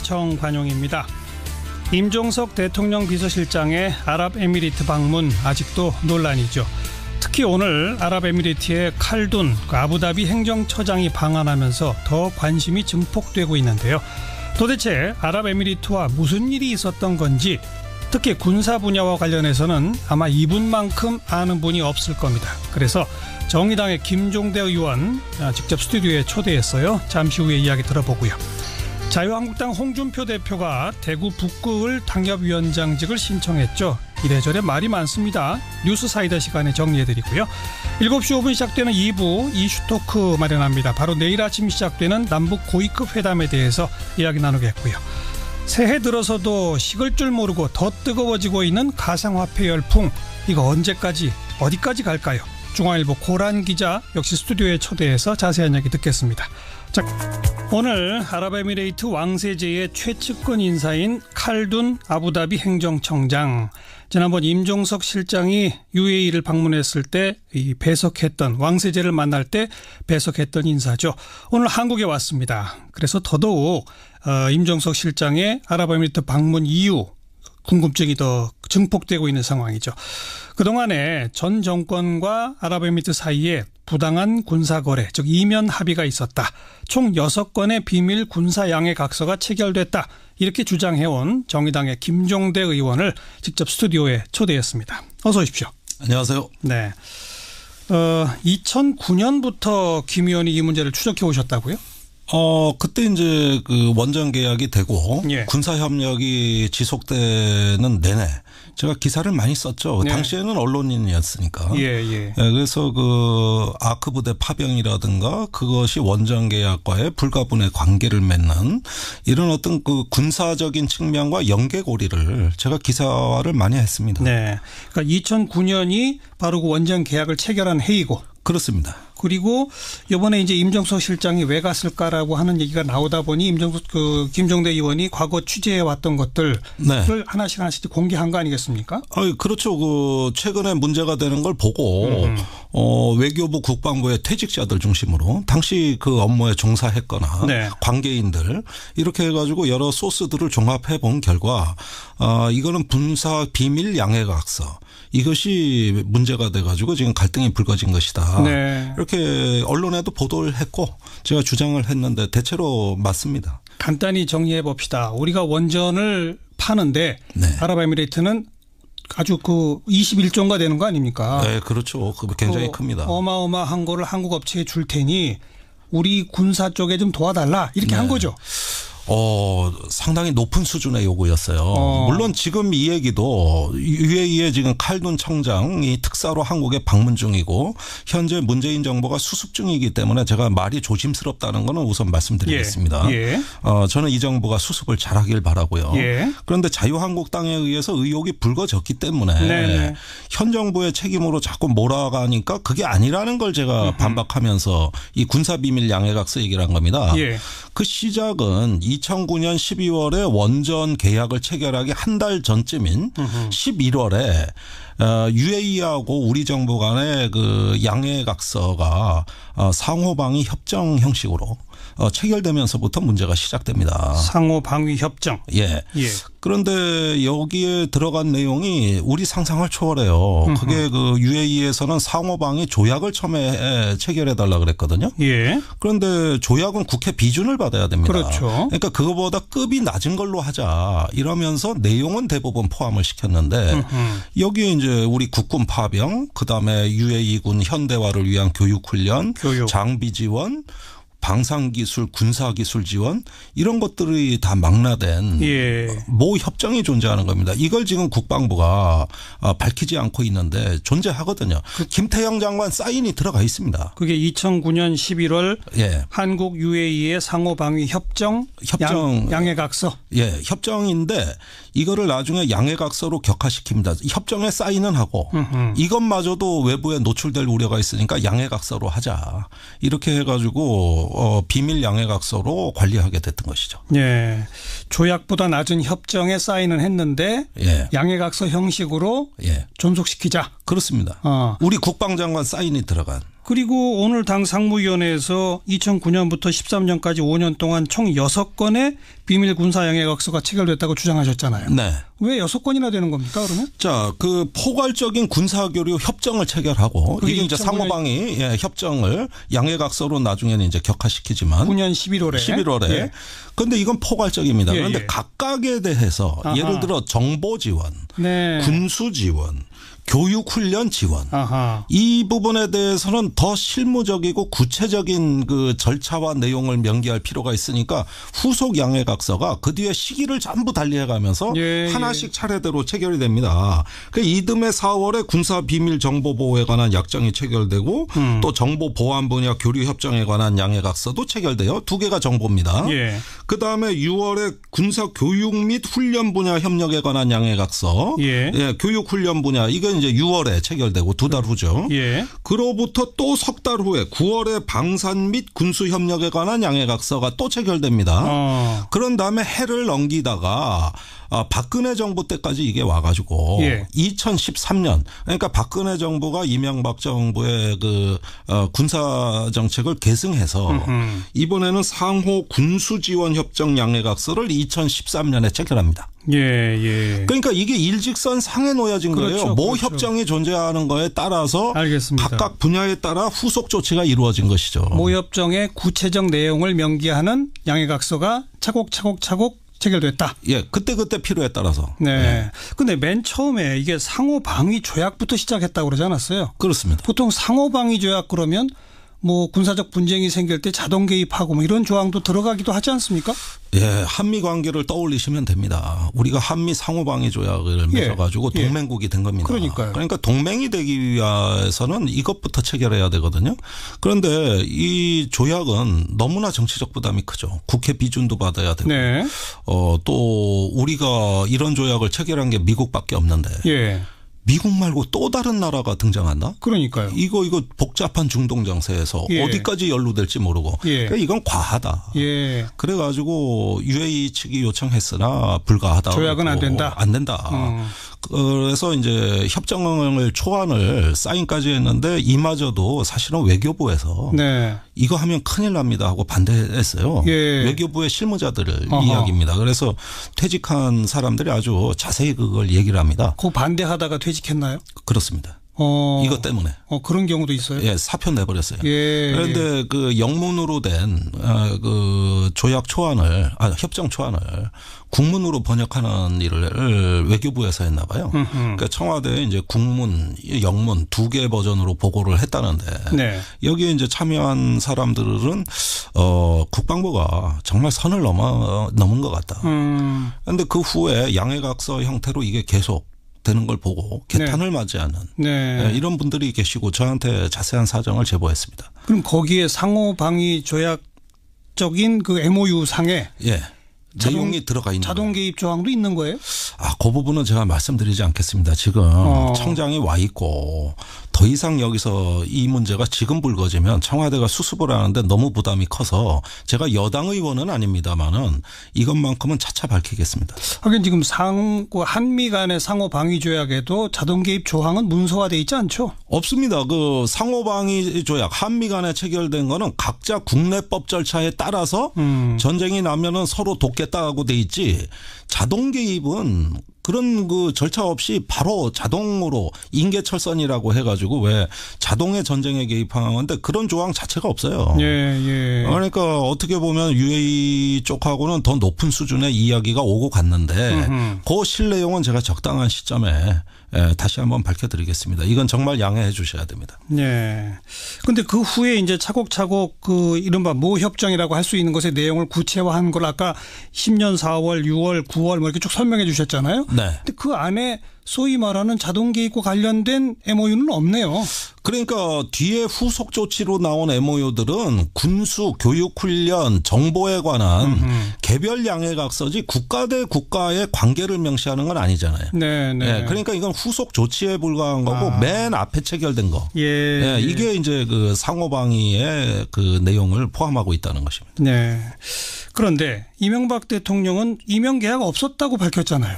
정관용입니다. 임종석 대통령 비서실장의 아랍에미리트 방문 아직도 논란이죠. 특히 오늘 아랍에미리트의 칼둔 아부다비 행정처장이 방한하면서 더 관심이 증폭되고 있는데요. 도대체 아랍에미리트와 무슨 일이 있었던 건지, 특히 군사 분야와 관련해서는 아마 이분만큼 아는 분이 없을 겁니다. 그래서 정의당의 김종대 의원 직접 스튜디오에 초대했어요. 잠시 후에 이야기 들어보고요. 자유한국당 홍준표 대표가 대구 북구을 당협위원장직을 신청했죠. 이래저래 말이 많습니다. 뉴스 사이다 시간에 정리해드리고요. 7시 5분 시작되는 2부 이슈토크 마련합니다. 바로 내일 아침 시작되는 남북 고위급 회담에 대해서 이야기 나누겠고요. 새해 들어서도 식을 줄 모르고 더 뜨거워지고 있는 가상화폐 열풍, 이거 언제까지 어디까지 갈까요? 중앙일보 고란 기자 역시 스튜디오에 초대해서 자세한 이야기 듣겠습니다. 자, 오늘 아랍에미레이트 왕세제의 최측근 인사인 칼둔 아부다비 행정청장, 지난번 임종석 실장이 UAE를 방문했을 때 배석했던, 왕세제를 만날 때 배석했던 인사죠. 오늘 한국에 왔습니다. 그래서 더더욱 임종석 실장의 아랍에미리트 방문 이유 궁금증이 더 증폭되고 있는 상황이죠. 그동안에 전 정권과 아랍에미리트 사이에 부당한 군사거래, 즉 이면 합의가 있었다. 총 6건의 비밀 군사 양해각서가 체결됐다. 이렇게 주장해온 정의당의 김종대 의원을 직접 스튜디오에 초대했습니다. 어서 오십시오. 안녕하세요. 네. 2009년부터 김 의원이 이 문제를 추적해 오셨다고요? 그때 이제 그 원전 계약이 되고 예. 군사 협력이 지속되는 내내 제가 기사를 많이 썼죠. 네. 당시에는 언론인이었으니까. 예. 그래서 그 아크 부대 파병이라든가 그것이 원전 계약과의 불가분의 관계를 맺는 이런 어떤 그 군사적인 측면과 연계고리를 제가 기사화를 많이 했습니다. 네. 그러니까 2009년이 바로 그 원전 계약을 체결한 해이고. 그렇습니다. 그리고 이번에 이제 임종석 실장이 왜 갔을까라고 하는 얘기가 나오다 보니 김종대 의원이 과거 취재해 왔던 것들을 하나씩 공개한 거 아니겠습니까? 그렇죠. 그 최근에 문제가 되는 걸 보고 외교부 국방부의 퇴직자들 중심으로 당시 그 업무에 종사했거나 네. 관계인들 이렇게 해가지고 여러 소스들을 종합해 본 결과 이거는 군사 비밀 양해각서, 이것이 문제가 돼가지고 지금 갈등이 불거진 것이다. 네. 이렇게 언론에도 보도를 했고 제가 주장을 했는데 대체로 맞습니다. 간단히 정리해 봅시다. 우리가 원전을 파는데 네. 아랍에미레이트는 아주 그 21조가 되는 거 아닙니까? 네, 그렇죠. 굉장히 큽니다. 어마어마한 거를 한국 업체에 줄 테니 우리 군사 쪽에 좀 도와달라, 이렇게 한 거죠. 상당히 높은 수준의 요구였어요. 물론 지금 이 얘기도 UAE의 지금 칼둔 청장이 특사로 한국에 방문 중이고 현재 문재인 정부가 수습 중이기 때문에 제가 말이 조심스럽다는 거는 우선 말씀드리겠습니다. 예. 저는 이 정부가 수습을 잘하길 바라고요. 예. 그런데 자유한국당에 의해서 의혹이 불거졌기 때문에 네네. 현 정부의 책임으로 자꾸 몰아가니까 그게 아니라는 걸 제가 반박하면서 이 군사비밀 양해각서 얘기를 한 겁니다. 예. 그 시작은 2009년 12월에 원전 계약을 체결하기 한 달 전쯤인 11월에 UAE하고 우리 정부 간의 그 양해각서가 상호방위 협정 형식으로 체결되면서부터 문제가 시작됩니다. 상호방위 협정. 예. 그런데 여기에 들어간 내용이 우리 상상을 초월해요. 그게 그 UAE에서는 상호방위 조약을 처음에 체결해달라 그랬거든요. 예. 그런데 조약은 국회 비준을 받아야 됩니다. 그렇죠. 그러니까 그거보다 급이 낮은 걸로 하자 이러면서 내용은 대부분 포함을 시켰는데 여기에 이제 우리 국군 파병, 그다음에 UAE군 현대화를 위한 교육훈련, 장비 지원, 방산기술, 군사기술 지원, 이런 것들이 다 망라된 모 협정이 존재하는 겁니다. 이걸 지금 국방부가 밝히지 않고 있는데 존재하거든요. 김태형 장관 사인이 들어가 있습니다. 그게 2009년 11월 예. 한국 UAE의 상호방위 협정 양해각서. 예, 협정인데 이거를 나중에 양해각서로 격화시킵니다. 협정에 사인은 하고 이것마저도 외부에 노출될 우려가 있으니까 양해각서로 하자. 이렇게 해가지고 비밀 양해각서로 관리하게 됐던 것이죠. 예. 조약보다 낮은 협정에 사인을 했는데 양해각서 형식으로 존속시키자. 그렇습니다. 우리 국방장관 사인이 들어간. 그리고 오늘 당 상무위원회에서 2009년부터 13년까지 5년 동안 총 6건의 비밀 군사 양해각서가 체결됐다고 주장하셨잖아요. 네. 왜 6건이나 되는 겁니까, 그러면? 자, 그 포괄적인 군사교류 협정을 체결하고 이게 이제 상호방위 협정을 양해각서로 나중에는 이제 격화시키지만 9년 11월에. 예. 그런데 이건 포괄적입니다. 예, 그런데 예. 각각에 대해서 아하. 예를 들어 정보 지원, 네. 군수 지원, 교육훈련 지원 아하. 이 부분에 대해서는 더 실무적이고 구체적인 그 절차와 내용을 명기할 필요가 있으니까 후속 양해각서가 그 뒤에 시기를 전부 달리해가면서 예, 하나씩 차례대로 체결이 됩니다. 그 이듬해 4월에 군사 비밀 정보 보호에 관한 약정이 체결되고 또 정보 보안 분야 교류 협정에 관한 양해각서도 체결돼요. 2개가 정보입니다. 예. 그다음에 6월에 군사 교육 및 훈련 분야 협력에 관한 양해각서, 예. 교육 훈련 분야 이건 이제 6월에 체결되고 2달 후죠. 예. 그로부터 또 3달 후에 9월에 방산 및 군수 협력에 관한 양해각서가 또 체결됩니다. 그런 다음에 해를 넘기다가 박근혜 정부 때까지 이게 와가지고 예. 2013년 그러니까 박근혜 정부가 이명박 정부의 그 군사 정책을 계승해서 이번에는 상호 군수 지원 협정 양해각서를 2013년에 체결합니다. 예. 그러니까 이게 일직선 상에 놓여진 그렇죠, 거예요. 모 그렇죠. 협정이 존재하는 거에 따라서 알겠습니다. 각각 분야에 따라 후속 조치가 이루어진 것이죠. 모 협정의 구체적 내용을 명기하는 양해각서가 차곡차곡 체결됐다. 예, 그때 필요에 따라서. 네. 근데 맨 처음에 이게 상호방위 조약부터 시작했다고 그러지 않았어요? 그렇습니다. 보통 상호방위 조약 그러면 뭐 군사적 분쟁이 생길 때 자동 개입하고 뭐 이런 조항도 들어가기도 하지 않습니까? 예, 한미 관계를 떠올리시면 됩니다. 우리가 한미 상호방위 조약을 맺어가지고 동맹국이 된 겁니다. 그러니까요. 그러니까 동맹이 되기 위해서는 이것부터 체결해야 되거든요. 그런데 이 조약은 너무나 정치적 부담이 크죠. 국회 비준도 받아야 되고, 네. 또 우리가 이런 조약을 체결한 게 미국밖에 없는데. 예. 미국 말고 또 다른 나라가 등장한다? 그러니까요. 이거 복잡한 중동 정세에서 예. 어디까지 연루될지 모르고 그러니까 이건 과하다. 예. 그래가지고 UAE 측이 요청했으나 불가하다. 조약은 안 된다. 안 된다. 그래서 이제 협정을 초안을 사인까지 했는데 이마저도 사실은 외교부에서 네. 이거 하면 큰일 납니다 하고 반대했어요. 예. 외교부의 실무자들 이야기입니다. 그래서 퇴직한 사람들이 아주 자세히 그걸 얘기를 합니다. 그 반대하다가 퇴직했나요? 그렇습니다. 이것 때문에. 그런 경우도 있어요? 예, 사표 내버렸어요. 예. 그런데 그 영문으로 된 그 조약 초안을, 협정 초안을 국문으로 번역하는 일을 외교부에서 했나 봐요. 그러니까 청와대에 이제 국문, 영문 2개 버전으로 보고를 했다는데 네. 여기에 이제 참여한 사람들은 국방부가 정말 선을 넘은 것 같다. 그런데 그 후에 양해각서 형태로 이게 계속 되는 걸 보고 개탄을 맞지 않는 이런 분들이 계시고 저한테 자세한 사정을 제보했습니다. 그럼 거기에 상호방위 조약적인 그 MOU 상에 내용이 들어가 있는 자동 개입 조항도 있는 거예요? 그 부분은 제가 말씀드리지 않겠습니다. 지금 청장이 와 있고 더 이상 여기서 이 문제가 지금 불거지면 청와대가 수습을 하는데 너무 부담이 커서 제가 여당 의원은 아닙니다만은 이것만큼은 차차 밝히겠습니다. 하긴 지금 한미 간의 상호 방위 조약에도 자동 개입 조항은 문서화돼 있지 않죠? 없습니다. 그 상호 방위 조약 한미 간에 체결된 거는 각자 국내법 절차에 따라서 전쟁이 나면은 서로 돕겠다고 돼 있지 자동 개입은 그런 그 절차 없이 바로 자동으로 인계철선이라고 해가지고 왜 자동의 전쟁에 개입하는 건데 그런 조항 자체가 없어요. 예. 그러니까 어떻게 보면 UAE 쪽하고는 더 높은 수준의 이야기가 오고 갔는데 그 실내용은 제가 적당한 시점에 다시 한번 밝혀드리겠습니다. 이건 정말 양해해 주셔야 됩니다. 네. 그런데 그 후에 이제 차곡차곡 그 이른바 모 협정이라고 할 수 있는 것의 내용을 구체화한 걸 아까 10년 4월, 6월, 9월 뭐 이렇게 쭉 설명해 주셨잖아요. 네. 근데 그 안에 소위 말하는 자동 개입과 관련된 MOU는 없네요. 그러니까 뒤에 후속 조치로 나온 MOU들은 군수, 교육훈련, 정보에 관한 개별 양해각서지 국가 대 국가의 관계를 명시하는 건 아니잖아요. 네. 그러니까 이건 후속 조치에 불과한 거고 맨 앞에 체결된 거. 이게 이제 그 상호방위의 그 내용을 포함하고 있다는 것입니다. 네. 그런데 이명박 대통령은 임용 계약 없었다고 밝혔잖아요.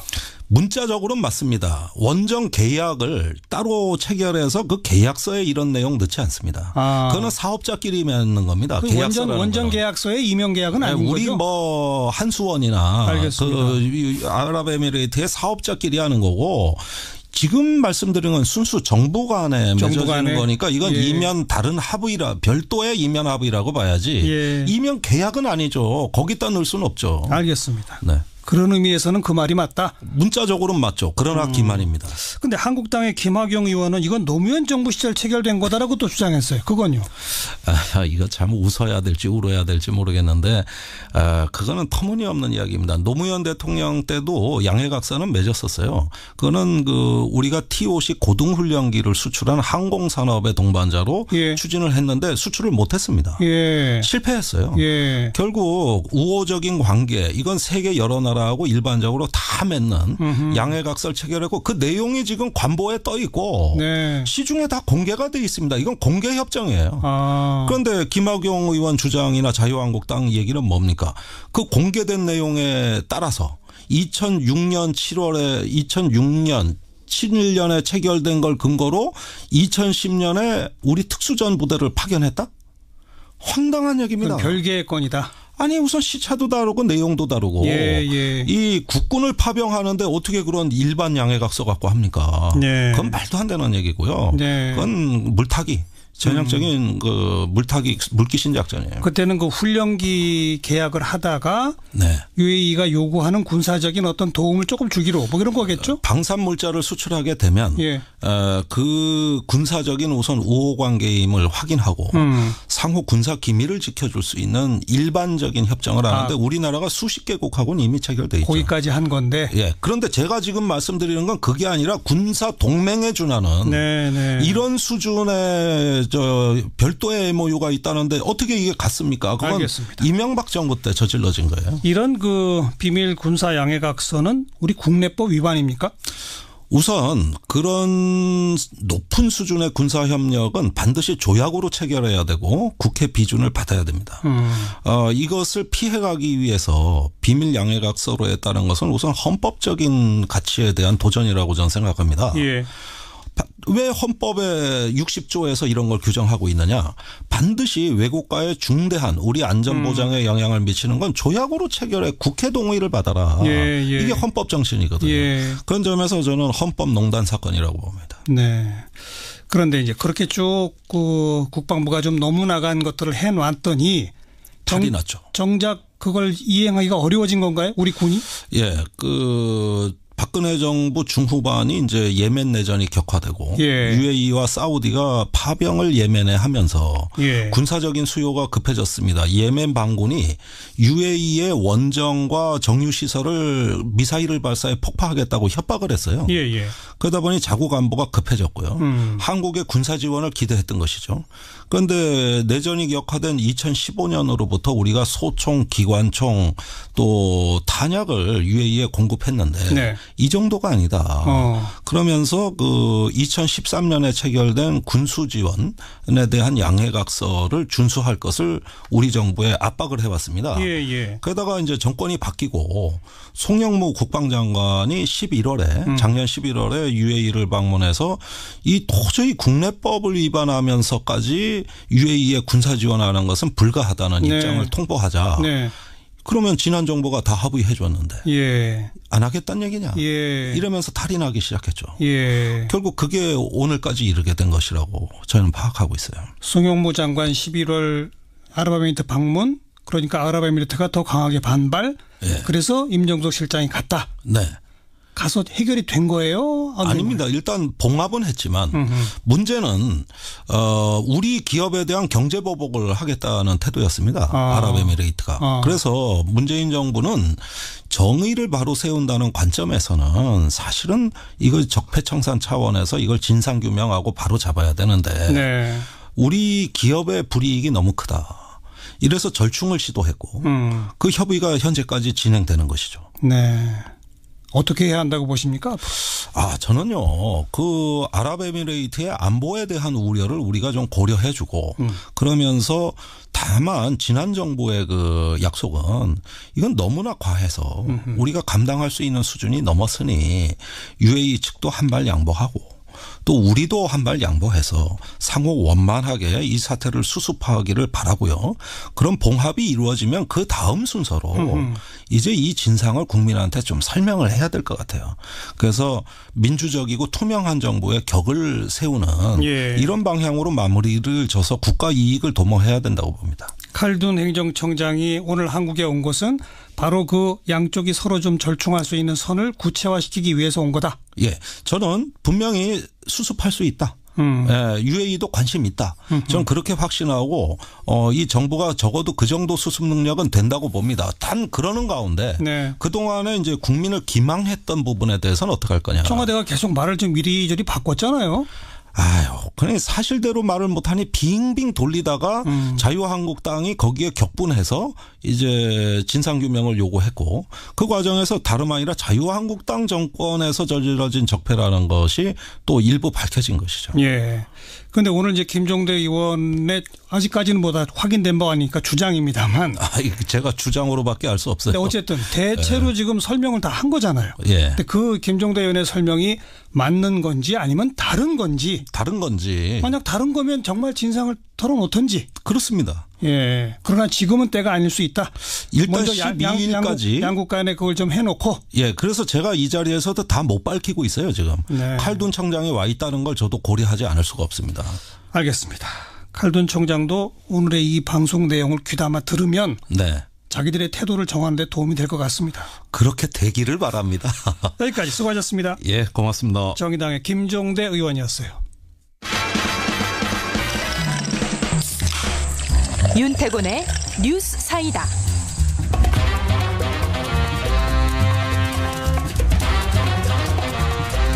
문자적으로는 맞습니다. 원정 계약을 따로 체결해서 그 계약서에 이런 내용 넣지 않습니다. 그거는 사업자끼리 맺는 겁니다. 그 원정 계약서에 이명 계약은 아닌 우리 거죠? 뭐 한수원이나 알겠습니다. 그 아랍에미레이트의 사업자끼리 하는 거고 지금 말씀드린 건 순수 정부 간에 맺어지는 거니까 이건 예. 이면 다른 합의라 별도의 이면 합의라고 봐야지 예. 이면 계약은 아니죠. 거기다 넣을 수는 없죠. 알겠습니다. 네. 그런 의미에서는 그 말이 맞다. 문자적으로는 맞죠. 그러나 기만입니다. 근데 한국당의 김학용 의원은 이건 노무현 정부 시절 체결된 거다라고 또 주장했어요. 그건요. 이거 참 웃어야 될지 울어야 될지 모르겠는데 그거는 터무니없는 이야기입니다. 노무현 대통령 때도 양해각서는 맺었었어요. 그거는 그 우리가 T-50 고등훈련기를 수출한 항공산업의 동반자로 예. 추진을 했는데 수출을 못했습니다. 예. 실패했어요. 예. 결국 우호적인 관계 이건 세계 여러 나라하고 일반적으로 다 맺는 양해각서를 체결했고 그 내용이 지금 관보에 떠 있고 네. 시중에 다 공개가 돼 있습니다. 이건 공개 협정이에요. 그런데 김학용 의원 주장이나 자유한국당 얘기는 뭡니까? 그 공개된 내용에 따라서 2006년 7년에 체결된 걸 근거로 2010년에 우리 특수전 부대를 파견했다? 황당한 얘기입니다. 별개의 건이다. 아니 우선 시차도 다르고 내용도 다르고 예. 이 국군을 파병하는데 어떻게 그런 일반 양해각서 갖고 합니까? 네. 그건 말도 안 되는 얘기고요. 네. 그건 물타기. 전형적인 그 물귀신 작전이에요. 그때는 그 훈련기 계약을 하다가 네. UAE가 요구하는 군사적인 어떤 도움을 조금 주기로 뭐 이런 거겠죠? 방산 물자를 수출하게 되면 예. 그 군사적인 우선 우호 관계임을 확인하고 상호 군사 기밀을 지켜줄 수 있는 일반적인 협정을 하는데 우리나라가 수십 개국하고는 이미 체결돼 있죠. 거기까지 한 건데. 예. 그런데 제가 지금 말씀드리는 건 그게 아니라 군사 동맹에 준하는 네. 이런 수준의 별도의 MOU가 있다는데 어떻게 이게 같습니까? 그건 알겠습니다. 이명박 정부 때 저질러진 거예요. 이런 그 비밀 군사 양해각서는 우리 국내법 위반입니까? 우선 그런 높은 수준의 군사협력은 반드시 조약으로 체결해야 되고 국회 비준을 받아야 됩니다. 이것을 피해가기 위해서 비밀 양해각서로 했다는 것은 우선 헌법적인 가치에 대한 도전이라고 저는 생각합니다. 예. 왜 헌법의 60조에서 이런 걸 규정하고 있느냐. 반드시 외국과의 중대한 우리 안전보장에 영향을 미치는 건 조약으로 체결해 국회 동의를 받아라. 예. 이게 헌법 정신이거든요. 예. 그런 점에서 저는 헌법농단 사건이라고 봅니다. 네. 그런데 이제 그렇게 쭉 그 국방부가 좀 너무 나간 것들을 해놨더니 탈이 났죠. 정작 그걸 이행하기가 어려워진 건가요? 우리 군이? 예. 박근혜 정부 중후반이 이제 예멘 내전이 격화되고 UAE와 사우디가 파병을 예멘에 하면서 군사적인 수요가 급해졌습니다. 예멘 반군이 UAE의 원정과 정유 시설을 미사일을 발사해 폭파하겠다고 협박을 했어요. 그러다 보니 자국 안보가 급해졌고요. 한국의 군사 지원을 기대했던 것이죠. 그런데 내전이 격화된 2015년으로부터 우리가 소총, 기관총 또 탄약을 UAE에 공급했는데 이 정도가 아니다. 그러면서 그 2013년에 체결된 군수 지원에 대한 양해각서를 준수할 것을 우리 정부에 압박을 해왔습니다. 그러다가 이제 정권이 바뀌고 송영무 국방장관이 작년 11월에 UAE를 방문해서 이 도저히 국내법을 위반하면서까지 UAE에 군사 지원하는 것은 불가하다는 입장을 통보하자. 그러면 지난 정부가 다 합의해 줬는데 안 하겠다는 얘기냐. 이러면서 탈이 나기 시작했죠. 결국 그게 오늘까지 이르게 된 것이라고 저는 파악하고 있어요. 송영무 장관 11월 아랍에미리트 방문, 그러니까 아랍에미리트가 더 강하게 반발. 그래서 임종석 실장이 갔다. 가서 해결이 된 거예요? 아닙니다. 일단 봉합은 했지만 문제는 우리 기업에 대한 경제 보복을 하겠다는 태도였습니다. 아랍에미레이트가. 그래서 문재인 정부는 정의를 바로 세운다는 관점에서는 사실은 이걸 적폐청산 차원에서 이걸 진상규명하고 바로 잡아야 되는데 우리 기업의 불이익이 너무 크다. 이래서 절충을 시도했고 그 협의가 현재까지 진행되는 것이죠. 어떻게 해야 한다고 보십니까? 저는요, 그 아랍에미레이트의 안보에 대한 우려를 우리가 좀 고려해주고, 그러면서 다만 지난 정부의 그 약속은 이건 너무나 과해서 우리가 감당할 수 있는 수준이 넘었으니 UAE 측도 한 발 양보하고 또 우리도 한 발 양보해서 상호 원만하게 이 사태를 수습하기를 바라고요. 그런 봉합이 이루어지면 그 다음 순서로 이제 이 진상을 국민한테 좀 설명을 해야 될 것 같아요. 그래서 민주적이고 투명한 정부의 격을 세우는 이런 방향으로 마무리를 져서 국가 이익을 도모해야 된다고 봅니다. 칼둔 행정청장이 오늘 한국에 온 것은 바로 그 양쪽이 서로 좀 절충할 수 있는 선을 구체화시키기 위해서 온 거다. 예, 저는 분명히 수습할 수 있다. UAE도 관심 있다. 저는 그렇게 확신하고 이 정부가 적어도 그 정도 수습 능력은 된다고 봅니다. 단 그러는 가운데 그동안에 이제 국민을 기망했던 부분에 대해서는 어떻게 할 거냐. 청와대가 계속 말을 좀 이리저리 바꿨잖아요. 그냥 사실대로 말을 못하니 빙빙 돌리다가 자유한국당이 거기에 격분해서 이제 진상규명을 요구했고 그 과정에서 다름 아니라 자유한국당 정권에서 저질러진 적폐라는 것이 또 일부 밝혀진 것이죠. 예. 그런데 오늘 이제 김종대 의원의 아직까지는 뭐다 확인된 바 아니니까 주장입니다만. 제가 주장으로밖에 알 수 없어요. 근데 어쨌든 대체로 지금 설명을 다 한 거잖아요. 예. 근데 그 김종대 의원의 설명이 맞는 건지 아니면 다른 건지. 다른 건지. 만약 다른 거면 정말 진상을 털어놓던지. 그렇습니다. 예. 그러나 지금은 때가 아닐 수 있다. 일단 12일까지 양국 간에 그걸 좀 해놓고. 예. 그래서 제가 이 자리에서도 다 못 밝히고 있어요 지금. 칼둔 청장이 와 있다는 걸 저도 고려하지 않을 수가 없습니다. 알겠습니다. 칼둔 청장도 오늘의 이 방송 내용을 귀담아 들으면 자기들의 태도를 정하는 데 도움이 될 것 같습니다. 그렇게 되기를 바랍니다. 여기까지 수고하셨습니다. 예, 고맙습니다. 정의당의 김종대 의원이었어요. 윤태곤의 뉴스 사이다.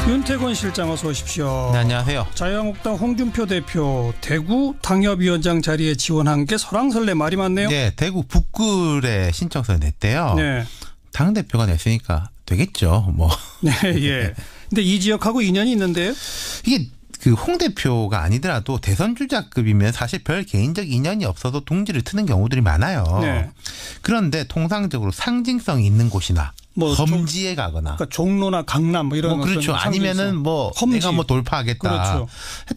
윤태곤 실장 어서 오십시오. 네, 안녕하세요. 자유한국당 홍준표 대표 대구 당협위원장 자리에 지원한 게 설왕설래 말이 많네요. 네, 대구 북구에 신청서 냈대요. 네. 당대표가 냈으니까 되겠죠. 뭐. 네, 예. 근데 이 지역하고 인연이 있는데요? 이게 그 홍 대표가 아니더라도 대선 주자급이면 사실 별 개인적 인연이 없어도 둥지를 트는 경우들이 많아요. 네. 그런데 통상적으로 상징성이 있는 곳이나 뭐 험지에 가거나 그러니까 종로나 강남 뭐 이런 그렇죠. 아니면은 뭐 험지. 내가 뭐 돌파하겠다. 그렇죠.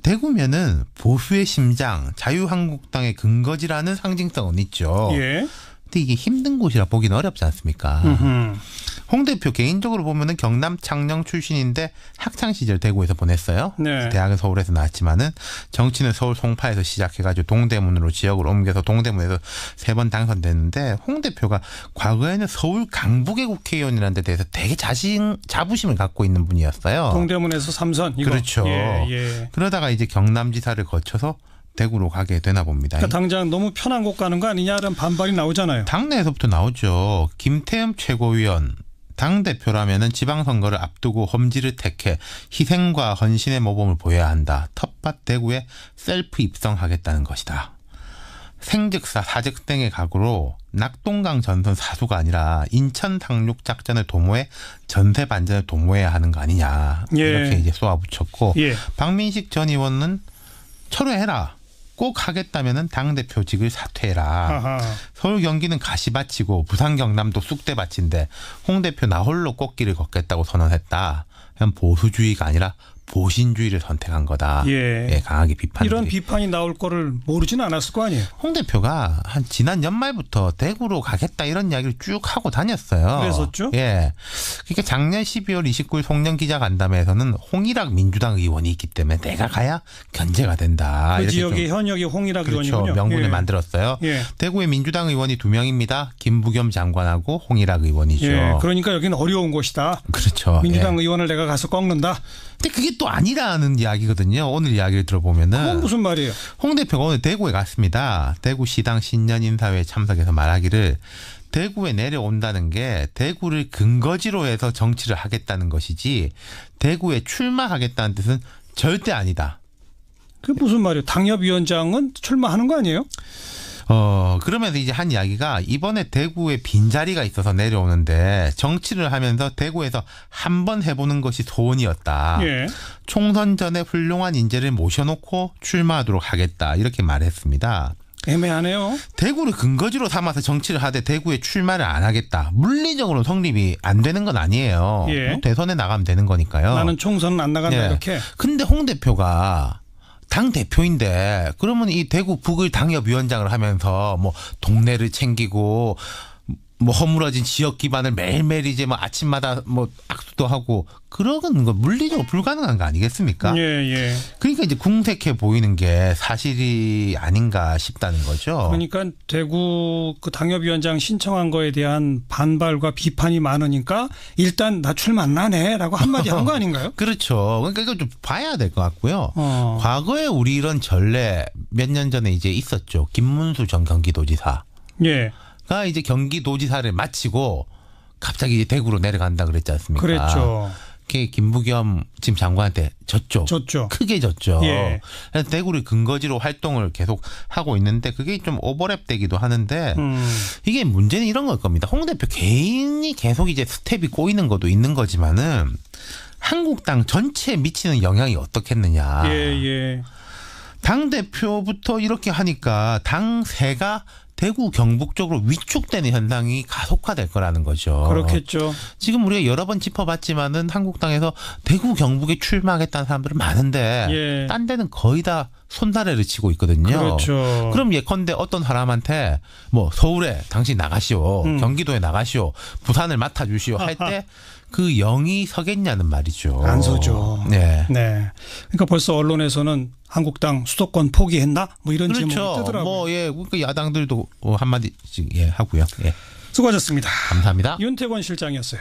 대구면은 보수의 심장, 자유한국당의 근거지라는 상징성은 있죠. 예. 근데 이게 힘든 곳이라 보기는 어렵지 않습니까? 홍 대표 개인적으로 보면은 경남 창녕 출신인데 학창 시절 대구에서 보냈어요. 네. 대학은 서울에서 나왔지만은 정치는 서울 송파에서 시작해가지고 동대문으로 지역을 옮겨서 동대문에서 3번 당선됐는데 홍 대표가 과거에는 서울 강북의 국회의원이라는 데 대해서 되게 자부심을 갖고 있는 분이었어요. 동대문에서 3선 이거. 그렇죠. 예. 그러다가 이제 경남지사를 거쳐서 대구로 가게 되나 봅니다. 그러니까 당장 너무 편한 곳 가는 거 아니냐는 반발이 나오잖아요. 당내에서부터 나오죠. 김태흠 최고위원. 당대표라면은 지방선거를 앞두고 험지를 택해 희생과 헌신의 모범을 보여야 한다. 텃밭 대구에 셀프 입성하겠다는 것이다. 생즉사 사즉생의 각오로 낙동강 전선 사수가 아니라 인천 상륙 작전을 도모해 전세 반전을 도모해야 하는 거 아니냐. 이렇게 이제 쏘아붙였고 박민식 전 의원은 철회해라. 꼭 하겠다면은 당대표직을 사퇴해라. 아하. 서울 경기는 가시밭이고 부산 경남도 쑥대밭인데 홍 대표 나 홀로 꽃길을 걷겠다고 선언했다. 그냥 보수주의가 아니라 보신주의를 선택한 거다. 예. 강하게 비판. 이런 비판이 나올 거를 모르지는 않았을 거 아니에요. 홍 대표가 한 지난 연말부터 대구로 가겠다 이런 이야기를 쭉 하고 다녔어요. 그랬었죠? 예. 그러니까 작년 12월 29일 송년 기자간담회에서는 홍일학 민주당 의원이 있기 때문에 내가 가야 견제가 된다. 그 지역의 현역이 홍일학 의원이군요. 그렇죠. 명분을 만들었어요. 대구의 민주당 의원이 2명입니다. 김부겸 장관하고 홍일학 의원이죠. 그러니까 여기는 어려운 곳이다. 그렇죠. 민주당 의원을 내가 가서 꺾는다. 근데 그게 또 아니라는 이야기거든요. 오늘 이야기를 들어보면은. 그건 무슨 말이에요? 홍 대표가 오늘 대구에 갔습니다. 대구시당 신년인사회에 참석해서 말하기를 대구에 내려온다는 게 대구를 근거지로 해서 정치를 하겠다는 것이지 대구에 출마하겠다는 뜻은 절대 아니다. 그게 무슨 말이에요? 당협위원장은 출마하는 거 아니에요? 그러면서 이제 한 이야기가 이번에 대구에 빈자리가 있어서 내려오는데 정치를 하면서 대구에서 한번 해보는 것이 소원이었다. 예. 총선 전에 훌륭한 인재를 모셔놓고 출마하도록 하겠다. 이렇게 말했습니다. 애매하네요. 대구를 근거지로 삼아서 정치를 하되 대구에 출마를 안 하겠다. 물리적으로 성립이 안 되는 건 아니에요. 예. 뭐 대선에 나가면 되는 거니까요. 나는 총선 안 나간다 예. 이렇게. 근데 홍 대표가 당 대표인데 그러면 이 대구 북을 당협위원장을 하면서 뭐 동네를 챙기고 뭐 허물어진 지역 기반을 매일매일 이제 뭐 아침마다 뭐 악수도 하고 그러는 거 물리적으로 불가능한 거 아니겠습니까? 예, 예. 그러니까 이제 궁색해 보이는 게 사실이 아닌가 싶다는 거죠. 그러니까 대구 그 당협위원장 신청한 거에 대한 반발과 비판이 많으니까 일단 나 출마 안 나네라고 한마디 한 거 아닌가요? 그렇죠. 그러니까 이거 좀 봐야 될 것 같고요. 과거에 우리 이런 전례 몇 년 전에 이제 있었죠. 김문수 전 경기도지사. 예. 가 이제 경기도지사를 마치고 갑자기 이제 대구로 내려간다 그랬지 않습니까? 그랬죠. 그게 김부겸 지금 장관한테 졌죠. 졌죠. 크게 졌죠. 예. 그래서 대구를 근거지로 활동을 계속 하고 있는데 그게 좀 오버랩되기도 하는데 이게 문제는 이런 걸 겁니다. 홍 대표 개인이 계속 이제 스텝이 꼬이는 것도 있는 거지만은 한국당 전체에 미치는 영향이 어떻겠느냐. 예, 예. 당 대표부터 이렇게 하니까 당세가 대구 경북 쪽으로 위축되는 현상이 가속화될 거라는 거죠. 그렇겠죠. 지금 우리가 여러 번 짚어봤지만은 한국당에서 대구 경북에 출마하겠다는 사람들은 많은데 예. 딴 데는 거의 다 손다래를 치고 있거든요. 그렇죠. 그럼 예컨대 어떤 사람한테 뭐 서울에 당신 나가시오, 경기도에 나가시오, 부산을 맡아주시오 할 때 그 영이 서겠냐는 말이죠. 안 서죠. 네. 네. 그러니까 벌써 언론에서는 한국당 수도권 포기했나? 뭐 이런 제목이 그렇죠. 뜨더라고요. 뭐 예, 그러니까 야당들도 한마디씩 예 하고요. 예. 수고하셨습니다. 감사합니다. 윤태권 실장이었어요.